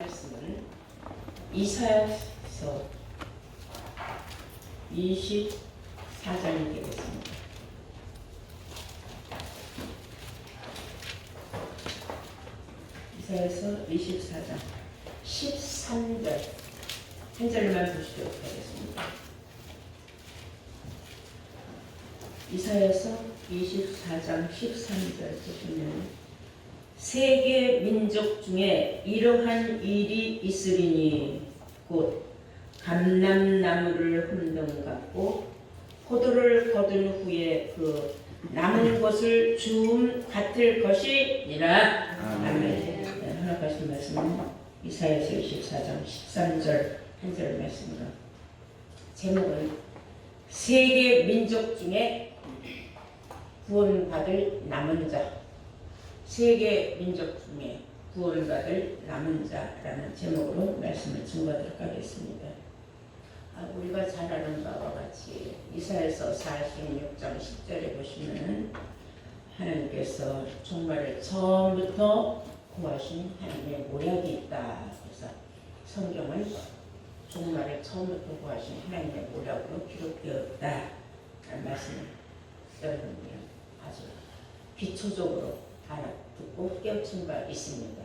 말씀은 이사야서 24장이 되겠습니다. 이사야서 24장 13절 한 절만 보시도록 하겠습니다. 이사야서 24장 13절 보시면 세계 민족 중에 이러한 일이 있으리니 곧 감람나무를 흠등 갖고 포도를 거둔 후에 그 남은 것을 주움 같을 것이니라. 아멘. 하나 가신 말씀은 이사야서 24장 13절 한 절 말씀으로 제목은 세계 민족 중에 구원받을 남은 자, 세계 민족 중에 구원받을 남은 자라는 제목으로 말씀을 증거하도록 하겠습니다. 우리가 잘 아는 바와 같이 이사야서 46장 10절에 보시면 하나님께서 종말을 처음부터 구하신 하나님의 모략이 있다. 그래서 성경은 종말을 처음부터 구하신 하나님의 모략으로 기록되었다라는 말씀을 여러분들이 아주 기초적으로 알아듣고 깨우친 바 있습니다.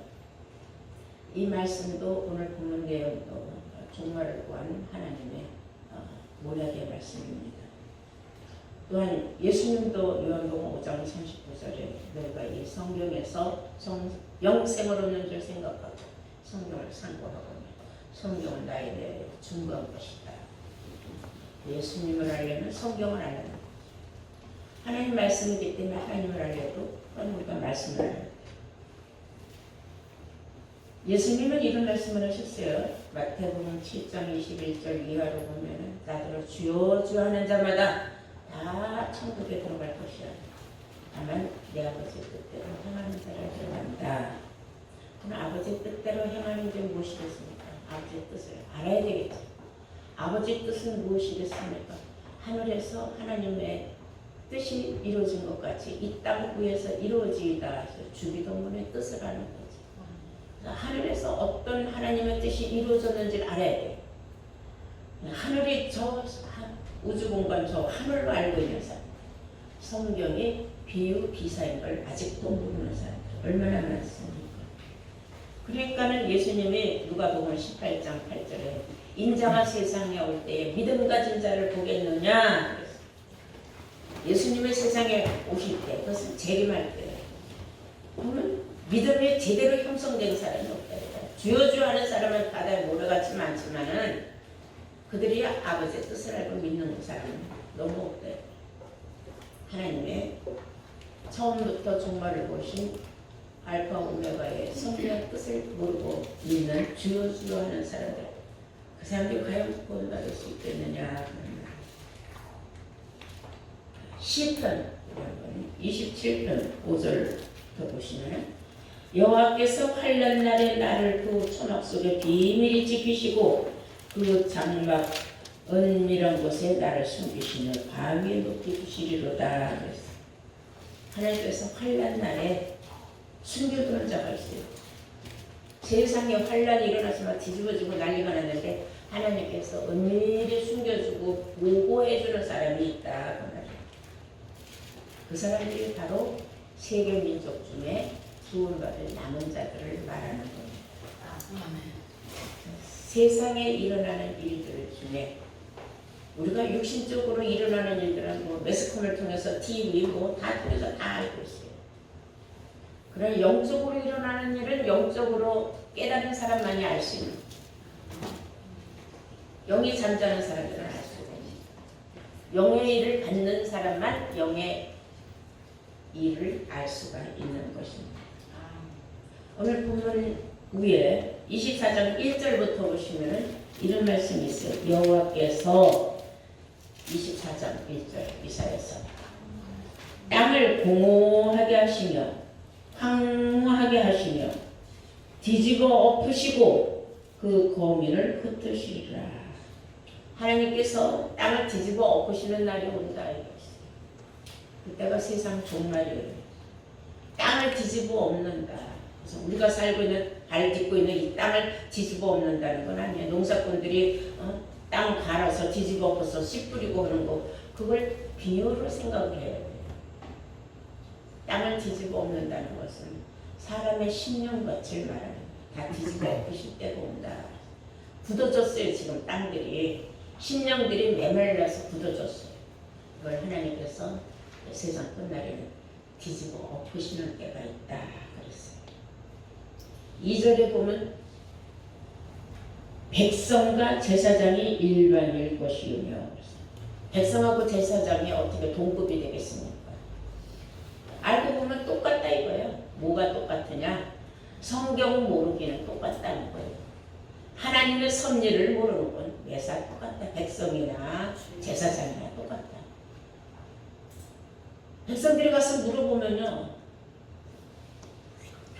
이 말씀도 오늘 본문 내용도 종말을 구한 하나님의 모략의 말씀입니다. 또한 예수님도 요한복음 5장 39절에 너희가 이 성경에서 영생을 얻는 줄 생각하고 성경을 상고하고 성경은 나에 대해 증거한 것이다. 예수님을 알려면 성경을 알아야 합니다. 하나님 말씀이기 때문에 하나님을 알려도 우리가 말씀을 알아야 돼. 예수님은 이런 말씀을 하셨어요. 마태복음 7장 21절 이하로 보면 나더러 주여 주여 하는 자마다 다 천국에 들어갈 것이야. 다만 내 아버지 뜻대로 행하는 자를 들어간다. 그럼 아버지 뜻대로 행하는 게 무엇이겠습니까? 아버지의 뜻을 알아야 되겠죠. 아버지 뜻은 무엇이겠습니까? 하늘에서 하나님의 뜻이 이루어진 것 같이 이 땅 위에서 이루어지다. 주기도문의 뜻을 아는 거지. 하늘에서 어떤 하나님의 뜻이 이루어졌는지를 알아야 돼. 하늘이 저 우주 공간 저 하늘로 알고 있는 사람. 성경이 비유 비사인 걸 아직도 모르는 사람들 얼마나 많습니까? 그러니까는 예수님이 누가복음 18장 8절에 인자가 세상에 올 때에 믿음 가진 자를 보겠느냐. 예수님의 세상에 오실 때, 그것은 재림할 때, 그러면 믿음이 제대로 형성된 사람이 없다. 주여 주여 하는 사람은 바다에 모래같이 많지만은 그들이 아버지의 뜻을 알고 믿는 사람은 너무 없다. 하나님의 처음부터 종말을 보신 알파 오메가의 성령의 뜻을 모르고 믿는 주여 주여 하는 사람들, 그 사람들이 과연 구원받을 수 있겠느냐. 시편 27편 5절부터 보시면 여호와께서 환난 날에 나를 그 초막 속에 비밀히 지키시고 그 장막 은밀한 곳에 나를 숨기시며 바위에 높이 두시리로다. 하나님께서 환난 날에 숨겨두는 자가 있어요. 세상에 환난이 일어나서 막 뒤집어지고 난리가 났는데 하나님께서 은밀히 숨겨주고 보호해주는 사람이 있다. 그 사람들이 바로 세계 민족 중에 구원받을 남은 자들을 말하는 겁니다. 세상에 일어나는 일들 중에 우리가 육신적으로 일어나는 일들은 뭐 매스컴을 통해서 TV 뭐 다 통해서 다 알고 있어요. 그러나 영적으로 일어나는 일은 영적으로 깨달은 사람만이 알 수 있는, 영이 잠자는 사람들은 알 수가 없습니다. 영의 일을 받는 사람만 영의 일을 알 수가 있는 것입니다. 오늘 본문 위에 24장 1절부터 보시면 이런 말씀이 있어요. 여호와께서 24장 1절 이사야서 땅을 공허하게 하시며 황무하게 하시며 뒤집어 엎으시고 그 거민을 흩으시리라. 하나님께서 땅을 뒤집어 엎으시는 날이 온다. 그때가 세상 종말이에요. 땅을 뒤집어 엎는다. 그래서 우리가 살고 있는 발 딛고 있는 이 땅을 뒤집어 엎는다는 건 아니에요. 농사꾼들이 땅 갈아서 뒤집어 엎어서 씨 뿌리고 그런 거 그걸 비유로 생각을 해야 돼요. 땅을 뒤집어 엎는다는 것은 사람의 신령같이 말하는 다 뒤집어 엎으실 때가 온다. 굳어졌어요. 지금 땅들이 신령들이 메말라서 굳어졌어요. 그걸 하나님께서 세상 끝날에는 뒤집어 엎으시는 때가 있다 그랬어요. 2절에 보면 백성과 제사장이 일반일 것이며 백성하고 제사장이 어떻게 동급이 되겠습니까? 알고 보면 똑같다 이거예요. 뭐가 똑같으냐? 성경을 모르기는 똑같다는 거예요. 하나님의 섭리를 모르는 건 매사 똑같다. 백성이나 제사장이나 똑같다. 백성들이 가서 물어보면요.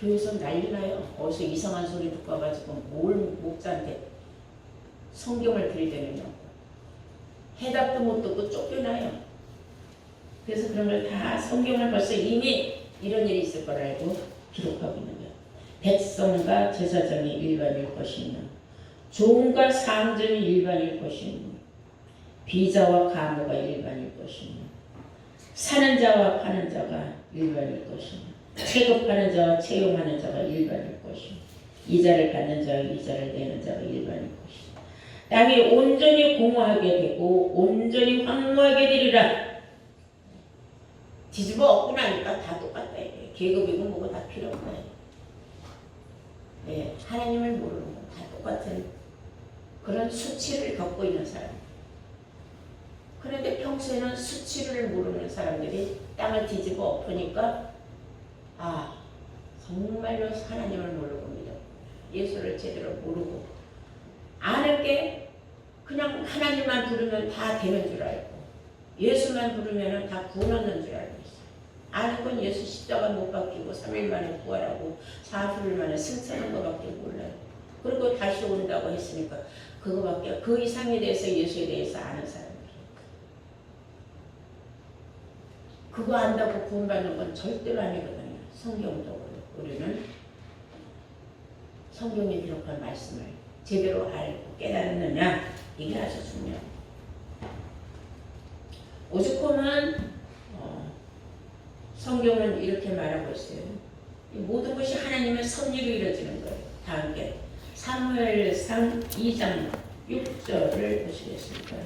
교회에서 난리 나요. 어디서 이상한 소리 듣고 와가지고 뭘 목사한테 성경을 들이대느냐고. 해답도 못 듣고 쫓겨나요. 그래서 그런 걸 다 성경을 벌써 이미 이런 일이 있을 걸 알고 기록하고 있는 거예요. 백성과 제사장이 일반일 것이며 종과 상전이 일반일 것이며 비자와 가모가 일반일 것이며 사는 자와 파는 자가 일반일 것이며 체급하는 자와 채용하는 자가 일반일 것이며 이자를 받는 자와 이자를 내는 자가 일반일 것이며 땅이 온전히 공허하게 되고 온전히 황무하게 되리라. 뒤집어 엎고 나니까 다 똑같다. 계급이고 뭐고 다 필요 없다. 네, 하나님을 모르는 건 다 똑같은 그런 수치를 겪고 있는 사람. 그런데 평소에는 수치를 모르는 사람들이 땅을 뒤집어 엎으니까 아 정말로 하나님을 모르고입니다. 예수를 제대로 모르고 아는 게 그냥 하나님만 부르면 다 되는 줄 알고 예수만 부르면 다 구원 얻는 줄 알고 있어요. 아는 건 예수 십자가 못 박히고 3일 만에 부활하고 40일 만에 승천한 것밖에 몰라요. 그리고 다시 온다고 했으니까 그거밖에 그 이상에 대해서 예수에 대해서 아는 사람이에요. 그거 안다고 구원받는 건 절대로 아니거든요. 성경적으로 우리는 성경에 기록한 말씀을 제대로 알고 깨달았느냐 이게 아주 중요해요. 오죽하면 성경은 이렇게 말하고 있어요. 이 모든 것이 하나님의 섭리로 이루어지는 거예요. 다 함께 사무엘상 2장 6절을 보시겠습니까?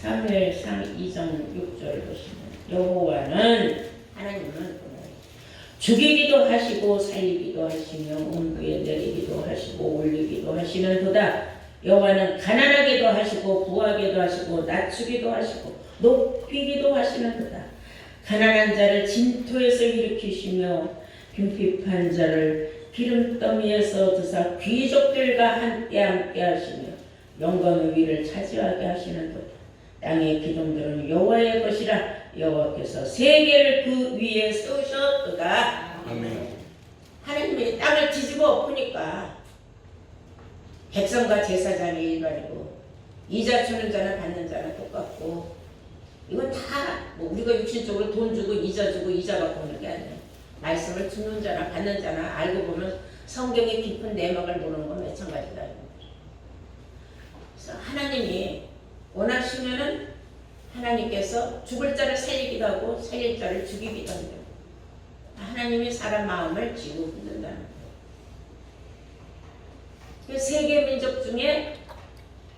사무엘상 2장 6절을 보시면 여호와는 하나님은 죽이기도 하시고 살리기도 하시며 음부에 내리기도 하시고 올리기도 하시는도다. 여호와는 가난하게도 하시고 부하게도 하시고 낮추기도 하시고 높이기도 하시는도다. 가난한 자를 진토에서 일으키시며 궁핍한 자를 기름더미에서 드사 귀족들과 함께 하시며 영광의 위를 차지하게 하시는도다. 땅의 기둥들은 여호와의 것이라. 여호와께서 세계를 그 위에 쏘셨도다. 아멘. 하나님이 땅을 뒤집어 엎으니까 백성과 제사장이 일반이고 이자 주는 자나 받는 자나 똑같고 이건 다 뭐 우리가 육신적으로 돈 주고 이자 받고 오는 게 아니에요. 말씀을 듣는 자나 받는 자나 알고 보면 성경의 깊은 내막을 모르는 건 마찬가지다. 그래서 하나님이 원하시면은 하나님께서 죽을 자를 살리기도 하고 살릴 자를 죽이기도 한다. 하나님이 사람 마음을 지고 흔든다는 거예요. 세계 민족 중에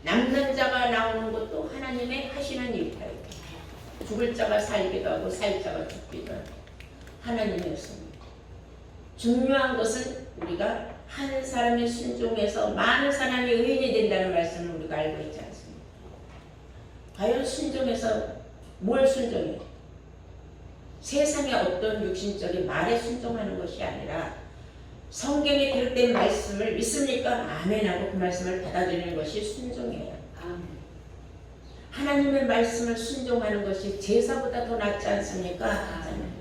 남는 자가 나오는 것도 하나님의 하시는 일이다. 죽을 자가 살기도 하고 살 자가 죽기도 하고 하나님이었습니다. 중요한 것은 우리가 한 사람의 순종에서 많은 사람이 의인이 된다는 말씀을 우리가 알고 있지 않습니까? 과연 순종해서 뭘 순종해요? 세상의 어떤 육신적인 말에 순종하는 것이 아니라 성경에 기록된 말씀을 믿습니까? 아멘하고 그 말씀을 받아들이는 것이 순종이에요. 아멘. 하나님의 말씀을 순종하는 것이 제사보다 더 낫지 않습니까? 아멘.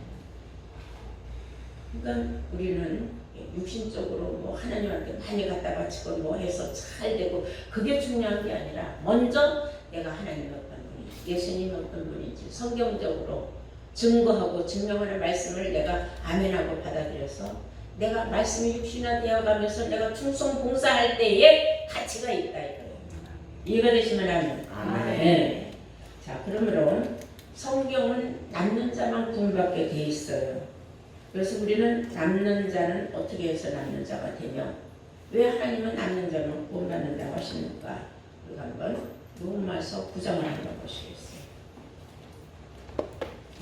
그러니까 우리는 육신적으로 뭐 하나님한테 많이 갖다 바치고 뭐 해서 잘 되고 그게 중요한 게 아니라 먼저 내가 하나님의 어떤 분인지 예수님이 어떤 분인지 성경적으로 증거하고 증명하는 말씀을 내가 아멘하고 받아들여서 내가 말씀이 육신화되어 가면서 내가 충성 봉사할 때에 가치가 있다 이거예요. 이해가 되시면 아멘. 네. 자, 그러므로 성경은 남는 자만 구원받게 돼 있어요. 그래서 우리는 남는 자는 어떻게 해서 남는 자가 되며 왜 하나님은 남는 자만 구원받는다고 하십니까? 우리가 한번 로마서 9장을 한번 보시겠어요.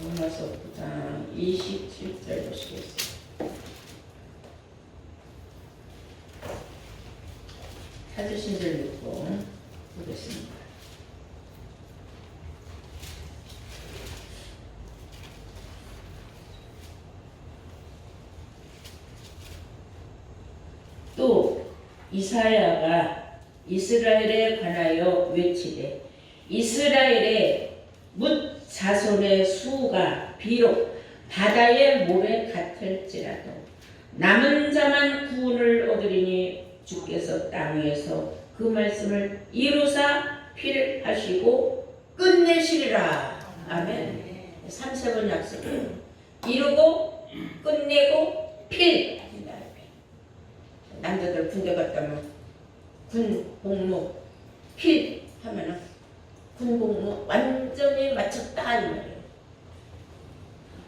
로마서 9장 27절 보시겠어요. 찾으신 줄 믿고 보겠습니다. 또 이사야가 이스라엘에 관하여 외치되 이스라엘의 뭇 자손의 수가 비록 바다의 모래 같을지라도 남은 자만 구원을 얻으리니 주께서 땅 위에서 그 말씀을 이루사 필하시고 끝내시리라. 아멘. 3세번 약속을 이루고 끝내고 필. 남자들 군대 갔다면 군 복무 필 하면은 군 복무 완전히 마쳤다 이 말이에요.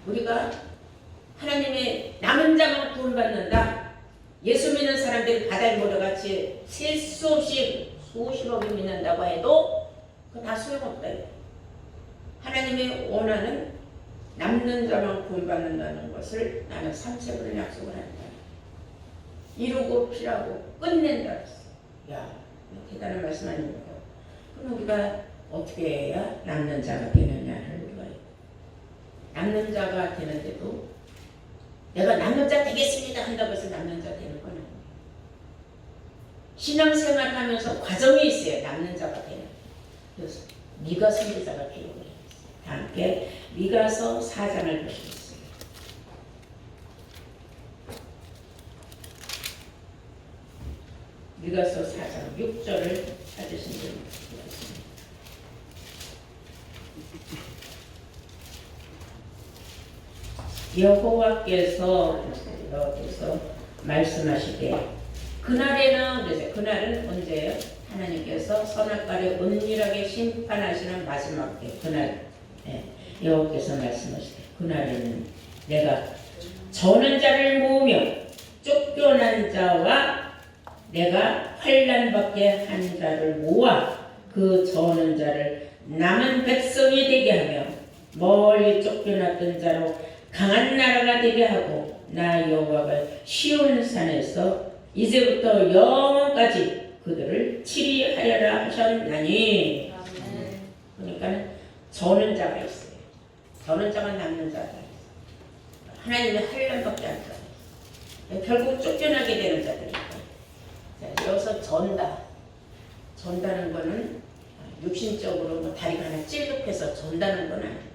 우리가 하나님의 남은 자만 구원받는다. 예수 믿는 사람들이 바다에 모래같이 셀 수 없이 수십억이 믿는다고 해도 그거 다 소용없다. 하나님이 원하는 남는 자만 구원받는다는 것을 나는 3세번을 약속을 한다. 이루고 필하고 끝낸다. 야, 대단한 말씀 아닙니까? 그럼 우리가 어떻게 해야 남는 자가 되느냐를 우리가 남는 자가 되는데도 내가 남는 자 되겠습니다 한다고 해서 남는 자 되는 건 아니에요. 신앙생활 하면서 과정이 있어요. 남는 자가 되는. 그래서 네가 선지자가 필요해요. 함께 미가서 4장을 보시겠습니다. 미가서 4장 6절을 찾으신 분 있습니다. 여호와께서 말씀하시되 그날에는 그래서 그날은 언제예요? 하나님께서 선악과를 은밀하게 심판하시는 마지막 때 그날 여호와께서 말씀하시되 그날에는 내가 저는 자를 모으며 쫓겨난 자와 내가 환난받게 한 자를 모아 그 저는 자를 남은 백성이 되게 하며 멀리 쫓겨났던 자로 강한 나라가 되게 하고 나 여호와가 시온 산에서 이제부터 영원까지 그들을 치리하여라 하셨나니. 그러니까 저는 자가 있어요. 저는 자가 남는 자가 있어요. 하나님의 환난받게 한 자. 결국 쫓겨나게 되는 자들이 있어요. 여기서 전다는 거는 육신적으로 뭐 다리가 하나 찔끔해서 전다는 건 아니에요.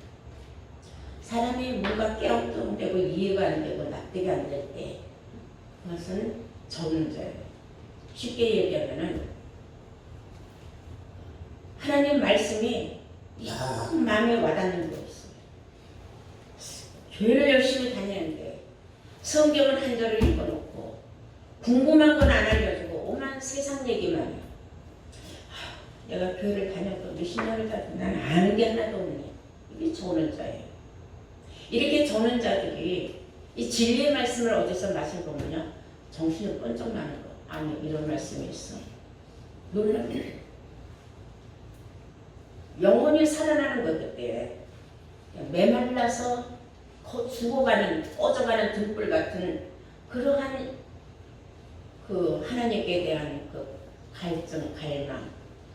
사람이 뭔가 깨우뚱되고 이해가 안 되고 납득이 안 될 때 그것은 전자예요. 쉽게 얘기하면은 하나님 말씀이 영 마음에 와닿는 거 있어요. 교회를 열심히 다니는데 성경은 한 절을 읽어놓고 궁금한 건 안 알려주고 오만 세상 얘기만 해요. 내가 교회를 다녀도 몇십 년을 다녀도 난 아는 게 하나도 없네. 이게 저는 자예요. 이렇게 저는 자들이 이 진리의 말씀을 어디서 맛을 보면요. 정신이 번쩍 나는 거. 아니 이런 말씀이 있어. 놀랍네. 영혼이 살아나는 것 그때 메말라서 죽어가는 꺼져가는 등불 같은 그러한 그 하나님께 대한 그 갈증, 갈망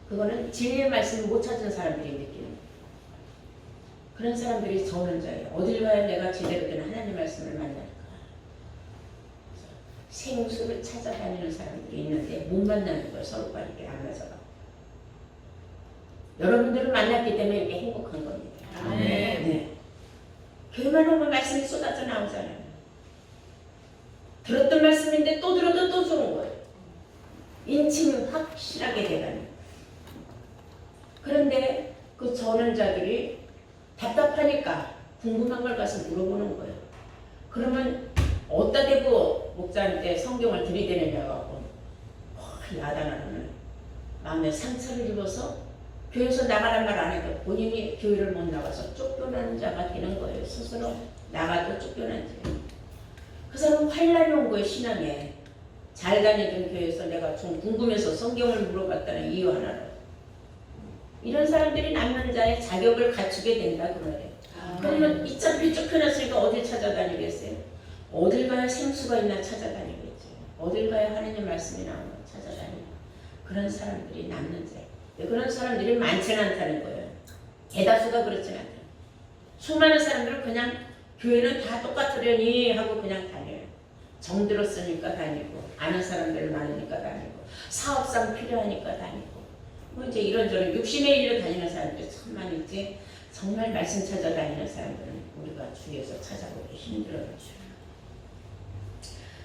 그거는 진리의 말씀을 못 찾은 사람들이 느끼는 거예요. 그런 사람들이 저는 자예요. 어딜 가야 내가 제대로 된 하나님 말씀을 만날까? 생수를 찾아다니는 사람들이 있는데 못 만나는 거예요. 서로가 이렇게 안 맞아가. 여러분들을 만났기 때문에 이렇게 행복한 겁니다. 네. 교회만 오면 말씀이 쏟아져 나오잖아요. 들었던 말씀인데 또 들어도 또 좋은 거예요. 인침이 확실하게 돼가는. 그런데 그 저는 자들이 답답하니까 궁금한 걸 가서 물어보는 거예요. 그러면 어디다 대고 목사한테 성경을 들이대느냐고 야단하는 마음에 상처를 입어서 교회에서 나가란 말 안 해도 본인이 교회를 못 나가서 쫓겨나는 자가 되는 거예요. 스스로 나가도 쫓겨난 자예요. 그 사람은 환란이 온 거예요. 신앙에. 잘 다니던 교회에서 내가 좀 궁금해서 성경을 물어봤다는 이유 하나로. 이런 사람들이 남는 자의 자격을 갖추게 된다 그 말이에요. 그러면 이참비 쫓겨났으니까 어딜 찾아다니겠어요? 어딜 가야 생수가 있나 찾아다니겠죠. 어딜 가야 하느님 말씀이 나오나 찾아다니고. 그런 사람들이 남는 자예요. 그런 사람들이 많지는 않다는 거예요. 대다수가 그렇지는 않다. 수많은 사람들은 그냥 교회는 다 똑같으려니 하고 그냥 다녀요. 정들었으니까 다니고 아는 사람들 많으니까 다니고 사업상 필요하니까 다니고 뭐 이제 이런저런 육신의 일로 다니는 사람들이 참 많이 있지. 정말 말씀 찾아다니는 사람들은 우리가 주위에서 찾아보기 힘들어요.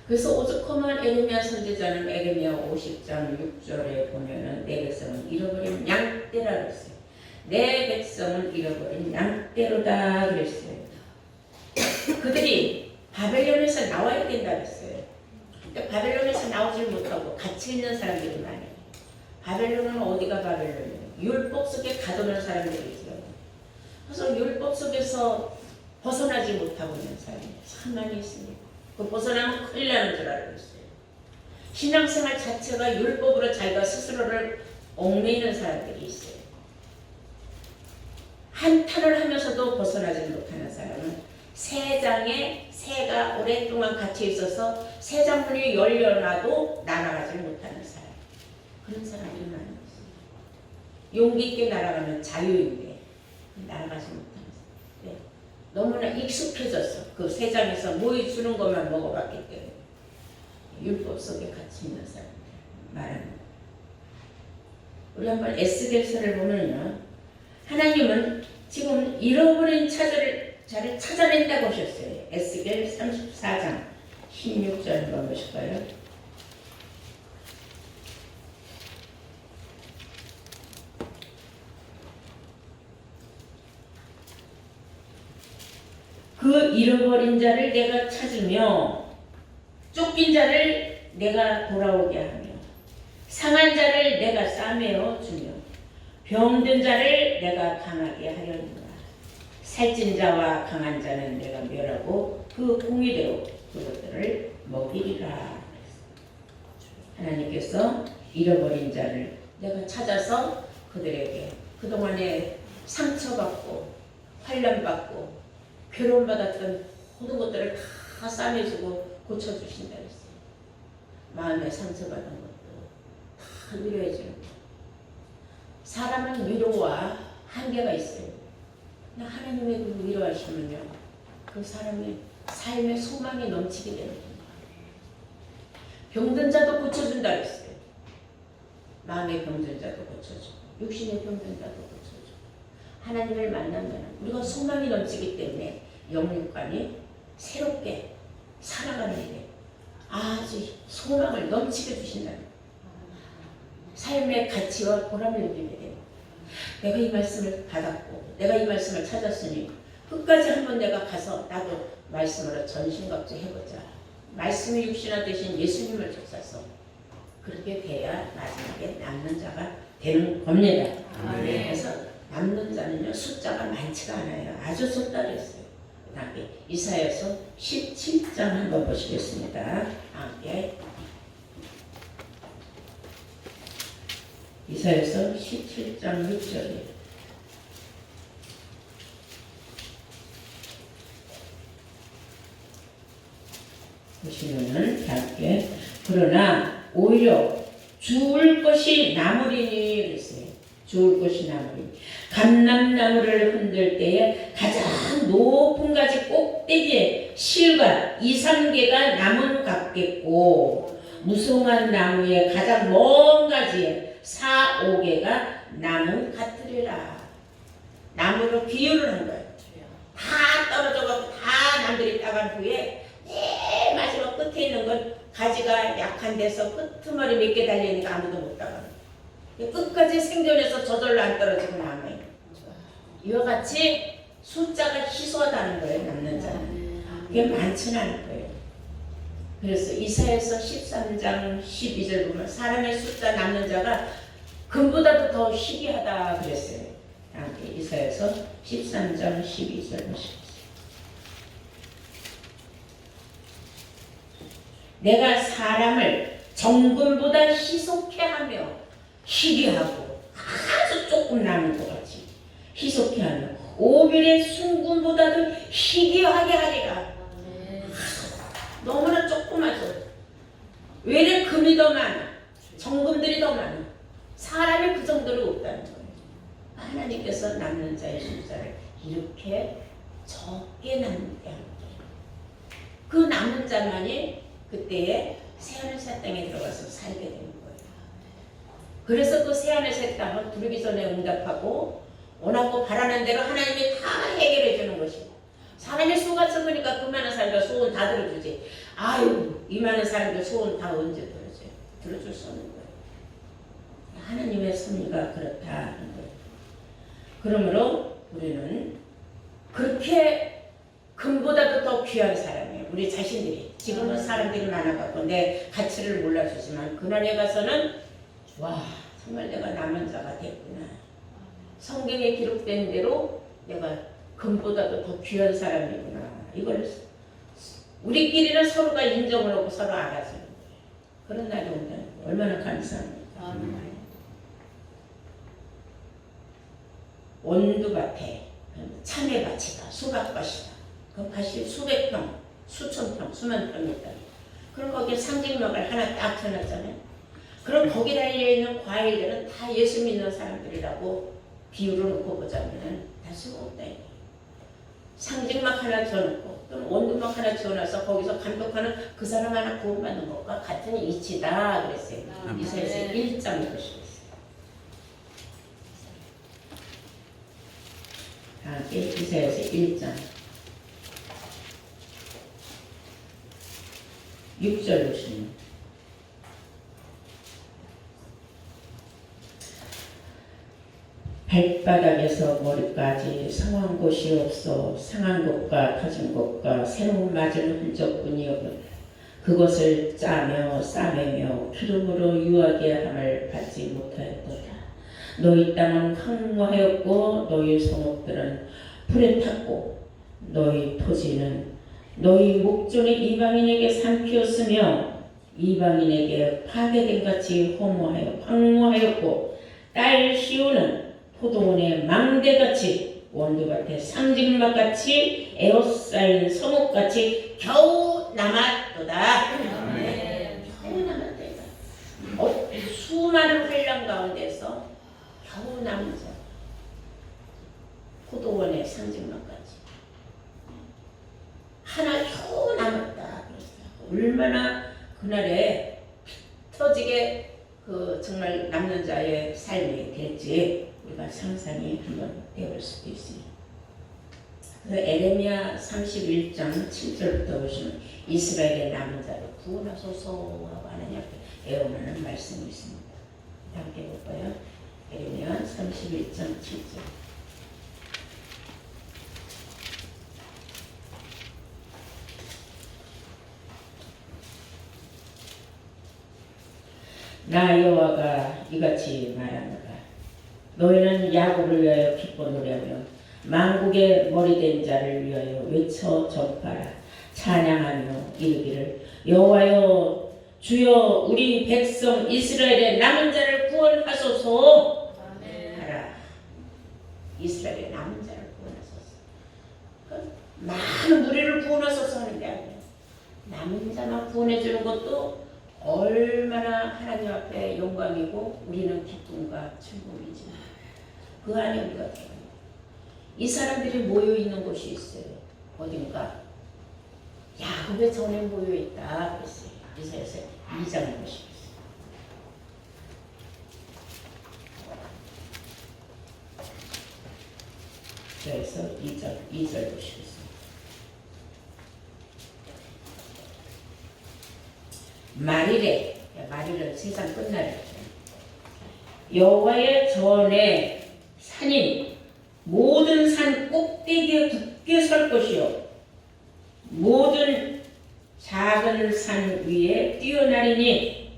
그래서 오죽하면 에레미야 선지자는 에레미야 50장 6절에 보면은 내 백성은 잃어버린 양떼라 그랬어요. 내 백성은 잃어버린 양떼로다 그랬어요. 그들이 바벨론에서 나와야 된다 그랬어요. 근데 바벨론에서 나오질 못하고 같이 있는 사람들이 많아요. 바벨론은 어디가 바벨론이에요? 율법 속에 가두는 사람들이 있어요. 그래서 율법 속에서 벗어나지 못하고 있는 사람이 참 많이 있습니다. 그 벗어나면 큰일 나는 줄 알고 있어요. 신앙생활 자체가 율법으로 자기가 스스로를 얽매이는 사람들이 있어요. 한탄을 하면서도 벗어나지 못하는 사람은 새 장에 새가 오랫동안 갇혀 있어서 새 장문이 열려놔도 날아가지 못하는 사람. 그런 사람들이 많이 있어요. 용기 있게 날아가면 자유인데 날아가지 못하는 사람. 네. 너무나 익숙해졌어. 그 새 장에서 모이 주는 것만 먹어봤기 때문에. 율법 속에 갇혀 있는 사람들 말합니다. 우리 한번 에스겔서를 보면요. 하나님은 지금 잃어버린 자를 찾아낸다고 하셨어요. 에스겔 34장 16절 한번 보실까요? 그 잃어버린 자를 내가 찾으며 쫓긴 자를 내가 돌아오게 하며 상한 자를 내가 싸매어 주며 병든 자를 내가 강하게 하려니와 살찐 자와 강한 자는 내가 멸하고 그 공의대로 그것들을 먹이리라. 하나님께서 잃어버린 자를 내가 찾아서 그들에게 그동안에 상처받고 환난받고 괴로움받았던 모든 것들을 다 싸매주고 고쳐주신다 그랬어요. 마음에 상처받은 것도 다 위로해주는 거. 사람은 위로와 한계가 있어요. 하나님의 그 위로하시면요, 그 사람의 삶의 소망이 넘치게 되는 거예요. 병든 자도 고쳐준다 그랬어요. 마음의 병든 자도 고쳐주고 육신의 병든 자도 고쳐주고 하나님을 만나면 우리가 소망이 넘치기 때문에 영육간이 새롭게 살아가는 일에 아주 소망을 넘치게 주신다는 거예요. 삶의 가치와 보람을 느끼게 돼요. 내가 이 말씀을 받았고 내가 이 말씀을 찾았으니 끝까지 한번 내가 가서 나도 말씀으로 전신갑주 해보자. 말씀이 육신화 되신 예수님을 쫓아서 그렇게 돼야 마지막에 남는 자가 되는 겁니다. 그래서 남는 자는요 숫자가 많지가 않아요. 아주 적다 그랬어요. 그 다음에 이사야서 17장 한번 보시겠습니다. 함께 이사야서 17장 6절이에요. 보시면은 함께 그러나 오히려 죽을 것이 나무리니 그랬어요. 죽을 것이 나무리니 감람나무를 흔들 때에 가장 높은 가지 꼭대기에 실과 2~3개가 나무 같겠고 무성한 나무의 가장 먼 가지에 4~5개가 나무 같으리라. 나무로 비유를 한 거예요. 다 떨어져가지고 다 남들이 따간 후에 제일 마지막 끝에 있는 건 가지가 약한 데서 끄트머리 몇 개 달려있으니까 아무도 못 따가. 끝까지 생존해서 저절로 안 떨어지고 남아요. 이와 같이 숫자가 희소하다는 거예요. 남는 자는. 그게 많지는 않은 거예요. 그래서 이사야서 13장 12절 보면 사람의 숫자 남는 자가 금보다도 더 희귀하다 그랬어요. 이사야서 13장 12절 보시겠어요. 내가 사람을 정금보다 희속해 하며 희귀하고 아주 조금 남은 것 같이 희속해 하며 오빌의 순금보다도 희귀하게 하리라. 너무나 조그마죠. 왜냐 금이 더 많아. 정금들이 더 많아. 사람이 그 정도로 없다는 거예요. 하나님께서 남는 자의 숫자를 이렇게 적게 남게 하는 거예요. 그 남은 자만이 그때에 새하늘 새 땅에 들어가서 살게 되는 거예요. 그래서 그 새하늘 새 땅을 부르기 전에 응답하고 원하고 바라는 대로 하나님이 다 해결해 주는 것이고 사람이 수가 적으니까 그 많은 사람들 소원 다 들어주지. 아유 이 많은 사람들 소원 다 언제 들어줘요? 들어줄 수 없는 거예요. 하나님의 섭리가 그렇다는 거예요. 그러므로 우리는 그렇게 금보다도 더 귀한 사람이에요. 우리 자신들이. 지금은 사람들이 많아갖고 내 가치를 몰라주지만 그날에 가서는 와 정말 내가 남은 자가 됐구나. 성경에 기록된 대로 내가 금보다도 더 귀한 사람이구나. 이걸 우리끼리는 서로가 인정을 하고 서로 알아주는 거예요. 그런 날이 온다는 거예요. 얼마나 감사합니까? 온두밭에 참외밭이다. 수박밭이다. 그 밭이 수백 평, 수천 평, 수만 평이 있다. 그럼 거기에 상징막을 하나 딱 쳐놨잖아요. 그럼 거기 달려있는 과일들은 다 예수 믿는 사람들이라고 비유를 놓고 보자면은 다 쓸모없다. 상징막 하나 쳐놓고 또는 온두막 하나 쳐놔서 거기서 감독하는 그 사람 하나 구원받는 것과 같은 이치다 그랬어요. 이사야서 1장 보시겠어요. 이사야서 1장 6절 보시면 발바닥에서 머리까지 상한 곳이 없어 상한 곳과 터진 곳과 새로운 맞은 흔적뿐이요 그것을 짜며 싸매며 기름으로 유하게 함을 받지 못하였도다. 너희 땅은 황무하였고 너희 성읍들은 불에 탔고 너희 토지는 너희 목전의 이방인에게 삼키었으며 이방인에게 파괴된 같이 황무하였고 딸 시온은 포도원의 망대같이 원두밭의 상징막같이 에워싸인 성읍같이 겨우 남았도다. 겨우 남았다. 수많은 환란 가운데서 겨우 남은 자 포도원의 상징막같이 하나 겨우 남았다. 얼마나 그날에 터지게 그 정말 남는 자의 삶이 될지 우리가 상상이 한번 해볼 수도 있습니다. 그래서 에레미야 31장 7절부터 보시면 이스라엘의 남은 자를 구원하소서 하고 하나님 앞에 애원하는 말씀이 있습니다. 함께 볼까요? 에레미야 31장 7절. 나 여호와가 이같이 말합니다. 너희는 야곱을 위하여 기뻐 노래하며 만국의 머리된 자를 위하여 외쳐 전파라. 찬양하며 이르기를 여호와여 주여 우리 백성 이스라엘의 남은 자를 구원하소서 하라. 이스라엘의 남은 자를 구원하소서. 많은 무리를 구원하소서 하는 게 아니에요. 남은 자만 구원해주는 것도 얼마나 하나님 앞에 영광이고 우리는 기쁨과 즐거움이지. 그 안에 우리가 이 사람들이 모여있는 곳이 있어요. 어딘가 야곱의 전에 모여있다 그랬어요. 이사야서 2장 보시겠어요. 그래서 2절 보시겠어요. 말일은 세상 끝날에 여호와의 전에 산인 모든 산 꼭대기에 굳게 설 것이요 모든 작은 산 위에 뛰어나리니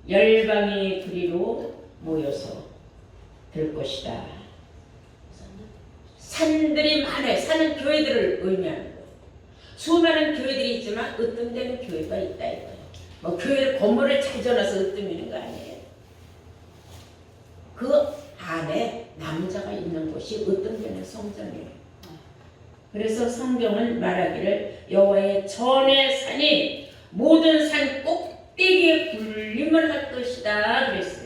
열방이 그리로 모여서 들 것이다. 산들이 많아요. 산은 교회들을 의미하는 거예요. 수많은 교회들이 있지만 으뜸되는 교회가 있다 이거예요. 뭐 교회를 건물을 잘 지어놔서 으뜸이는 거 아니에요. 그 안에 남자가 있는 곳이 으뜸되는 성전이에요. 그래서 성경은 말하기를 여호와의 전의 산이 모든 산 꼭대기에 군림을 할 것이다 그랬어요.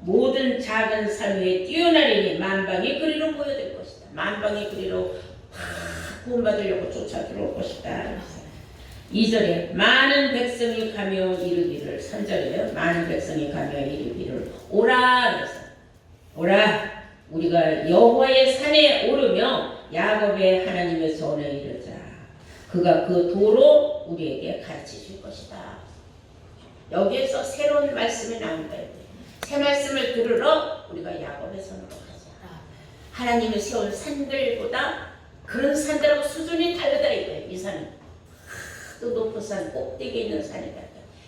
모든 작은 산 위에 뛰어나리니 만방이 그리로 모여들 것이다. 만방이 그리로 다 구원받으려고 쫓아 들어올 것이다. 2절에 많은 백성이 가며 이르기를 3절에요. 많은 백성이 가며 이르기를 오라 그래서 오라 우리가 여호와의 산에 오르며 야곱의 하나님의 전에 이르자. 그가 그 도로 우리에게 가르치실 것이다. 여기에서 새로운 말씀이 나온다. 새 말씀을 들으러 우리가 야곱의 손으로 가자. 하나님이 세운 산들보다 그런 산들하고 수준이 다르다 이거예요. 이 산은 또 높은 산 꼭대기에 있는 산이다.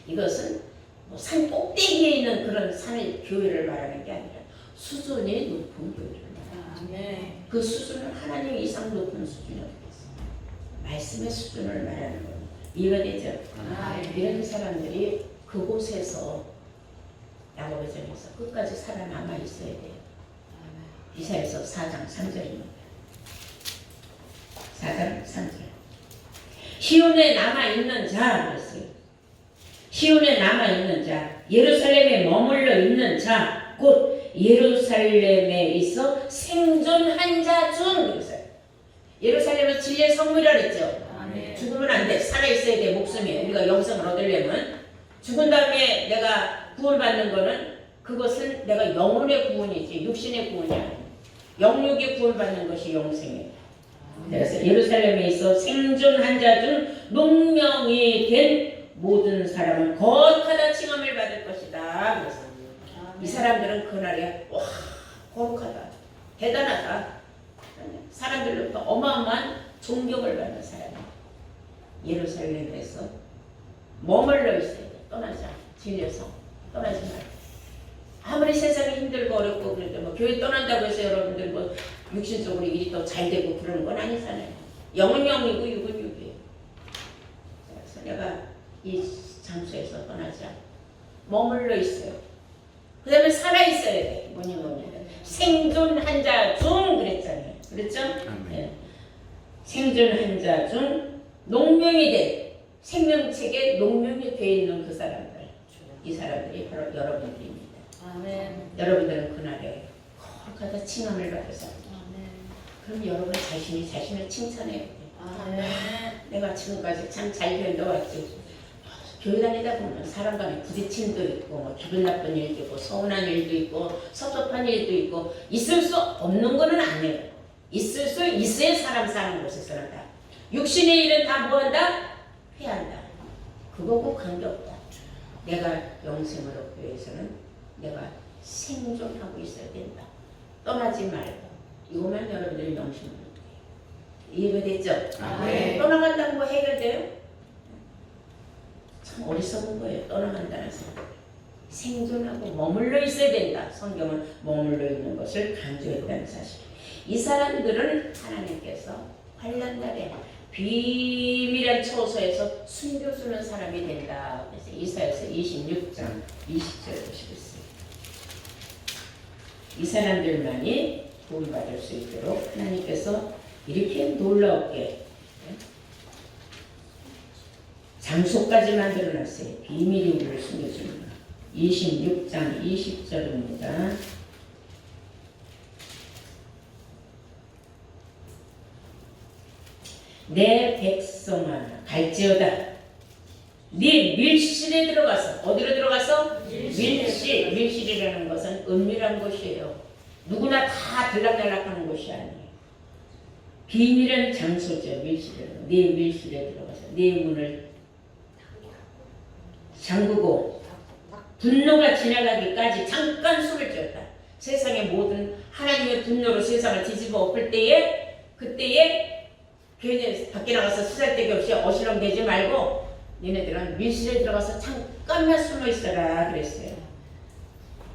이것은 뭐 산 꼭대기에 있는 그런 산의 교회를 말하는 게 아니라 수준이 높은 교회를 말합니다. 그 수준은 하나님 이상 높은 수준이 없겠어요. 말씀의 수준을 말하는 겁니다. 이해가 되죠? 이런 사람들이 그곳에서 야곱의 전에서 끝까지 살아남아 있어야 돼요. 이사야서 4장 3절입니다. 4장 3절. 시온에 남아있는 자 그랬어요. 시온에 남아있는 자, 예루살렘에 머물러 있는 자, 곧 예루살렘에 있어 생존한 자 중 그랬어요. 예루살렘은 진리의 성물이라 그랬죠. 죽으면 안 돼. 살아있어야 돼. 목숨이. 우리가 영생을 얻으려면 죽은 다음에 내가 구원받는 거는 그것은 내가 영혼의 구원이지 육신의 구원이 아니야. 영육의 구원받는 것이 영생이에요. 그래서 예루살렘에 있어 생존한 자 중 농명이 된 모든 사람은 거룩하다 칭함을 받을 것이다. 그래서 이 사람들은 그날에 와 거룩하다 대단하다 사람들로부터 어마어마한 존경을 받는 사람이에요. 예루살렘에서 머물러 있어야 돼. 떠나지 않아. 진리에서 떠나지 말고. 아무리 세상이 힘들고 어렵고 그래도 뭐 교회 떠난다고 해서 여러분들 뭐 육신적으로 일이 더 잘 되고 그러는 건 아니잖아요. 영은 영이고 육은 육이에요. 그래서 내가 이 장소에서 떠나지 않고 머물러 있어요. 그 다음에 살아있어야 돼. 뭐니 생존한 자 중 그랬잖아요. 그랬죠? 네. 생존한 자 중 농명이 된 생명책에 농명이 되어 있는 그 사람들 이 사람들이 바로 여러분들입니다. 아멘. 여러분들은 그날에 거룩하다 칭함을 받으서 그럼 여러분 자신이 자신을 칭찬해야 돼요. 내가 지금까지 참 잘 견뎌왔지. 교회 다니다 보면 사람 간에 부딪힘도 있고 뭐 기분 나쁜 일도 있고 서운한 일도 있고 섭섭한 일도 있고 있을 수 없는 거는 아니에요. 있을 수 있어야 사람 사는 곳에서는 다. 육신의 일은 다 뭐한다? 회한다. 그거고 관계없다. 내가 영생을 얻기 위해서는 내가 생존하고 있어야 된다. 떠나지 말고. 이것만 여러분들이 명심을 해요. 이해가 됐죠? 네. 떠나간다는 거 해결돼요? 참 어리석은 거예요. 떠나간다는 생각. 생존하고 머물러 있어야 된다. 성경은 머물러 있는 것을 강조했다는 사실. 이 사람들은 하나님께서 환난날에 비밀한 처소에서 숨겨주는 사람이 된다. 그래서 이사야서 26장 20절 보시겠어요. 이 사람들만이 구원받을 수 있도록 하나님께서 이렇게 놀랍게 장소까지 만들어놨어요. 비밀이 우리를 숨겨줍니다. 26장 20절입니다. 내 백성아 갈지어다 네 밀실에 들어가서 어디로 들어가서? 밀실이라는 것은 은밀한 곳이에요. 누구나 다 들락날락하는 곳이 아니에요. 비밀한 장소죠. 밀실은 네 밀실에 들어가서 네 문을 잠그고 분노가 지나가기까지 잠깐 숨을 쉬었다. 세상의 모든 하나님의 분노로 세상을 뒤집어 엎을 때에 그때에 괜히 밖에 나가서 수잘데기 없이 어시렁대지 말고 얘네들은 밀실에 들어가서 잠깐만 숨어 있어라 그랬어요.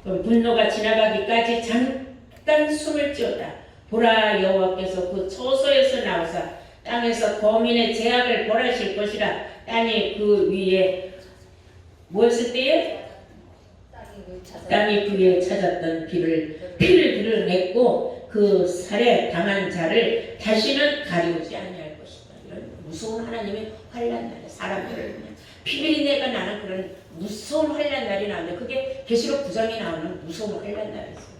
그럼 분노가 지나가기까지 잠깐 숨을 지어다. 보라 여호와께서 그 초소에서 나오사 땅에서 거민의 제약을 벌하실 것이라. 땅이 그 위에 뭐였을 때에? 땅이 그 위에 찾았던 피를 드러냈고 그 살해 당한 자를 다시는 가리우지 아니할 것이다. 이런 무서운 하나님의 환난 날에 사람들을 그냥 피비린내가 나는 그런 무서운 환난 날이 나오는데 그게 계시록 9장에 나오는 무서운 환난 날이었어요.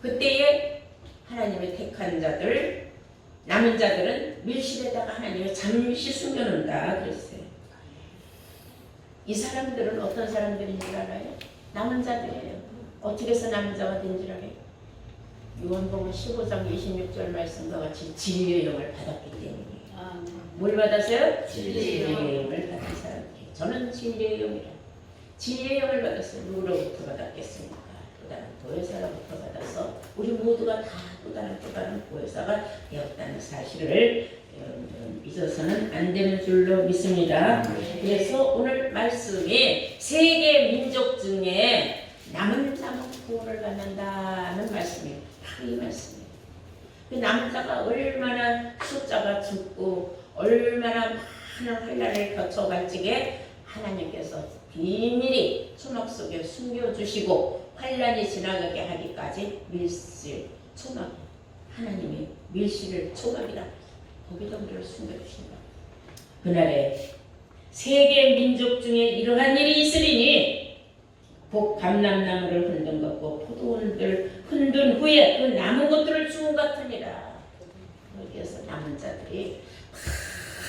그때에 하나님의 택한 자들 남은 자들은 밀실에다가 하나님이 잠시 숨겨놓는다 그랬어요. 이 사람들은 어떤 사람들인 줄 알아요? 남은 자들이에요. 어떻게 해서 남은 자가 된 줄 알아요? 요한복음 15장 26절 말씀과 같이 진리의 영을 받았기 때문이에요. 뭘 받았어요? 진리의 영을 받은 사람들이에요. 저는 진리의 영이라. 진리의 영을 받았어요. 누구로부터 받았겠습니까? 또 다른 보혜사로부터 받아서 우리 모두가 다 또 다른 보혜사가 되었다는 사실을 잊어서는 안 되는 줄로 믿습니다. 그래서 오늘 말씀이 세계 민족 중에 남은 자만 구원을 받는다는 말씀이에요. 바로 이 말씀이에요. 그 남은 자가 얼마나 숫자가 적고 얼마나 많은 환난을 거쳐갈지게 하나님께서 비밀히 초막 속에 숨겨주시고 환난이 지나가게 하기까지 밀실 초막 하나님이 밀실을 초막이라 거기다 우리를 숨겨주신다. 그날에 세계 민족 중에 이러한 일이 있으리니 복 감람나무를 흔든 것고 포도원을 흔든 후에 그 남은 것들을 주운 같으니라. 여기에서 남은 자들이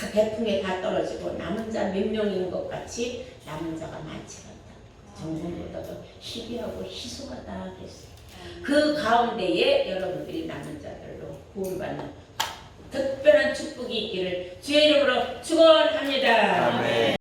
다 대풍에 다 떨어지고 남은 자 몇 명인 것 같이 남은 자가 많지 않다. 정성보다도 희귀하고 희소하다 그랬어요. 그 가운데에 여러분들이 남은 자들로 구원받는 특별한 축복이 있기를 주의 이름으로 축원합니다. 아멘.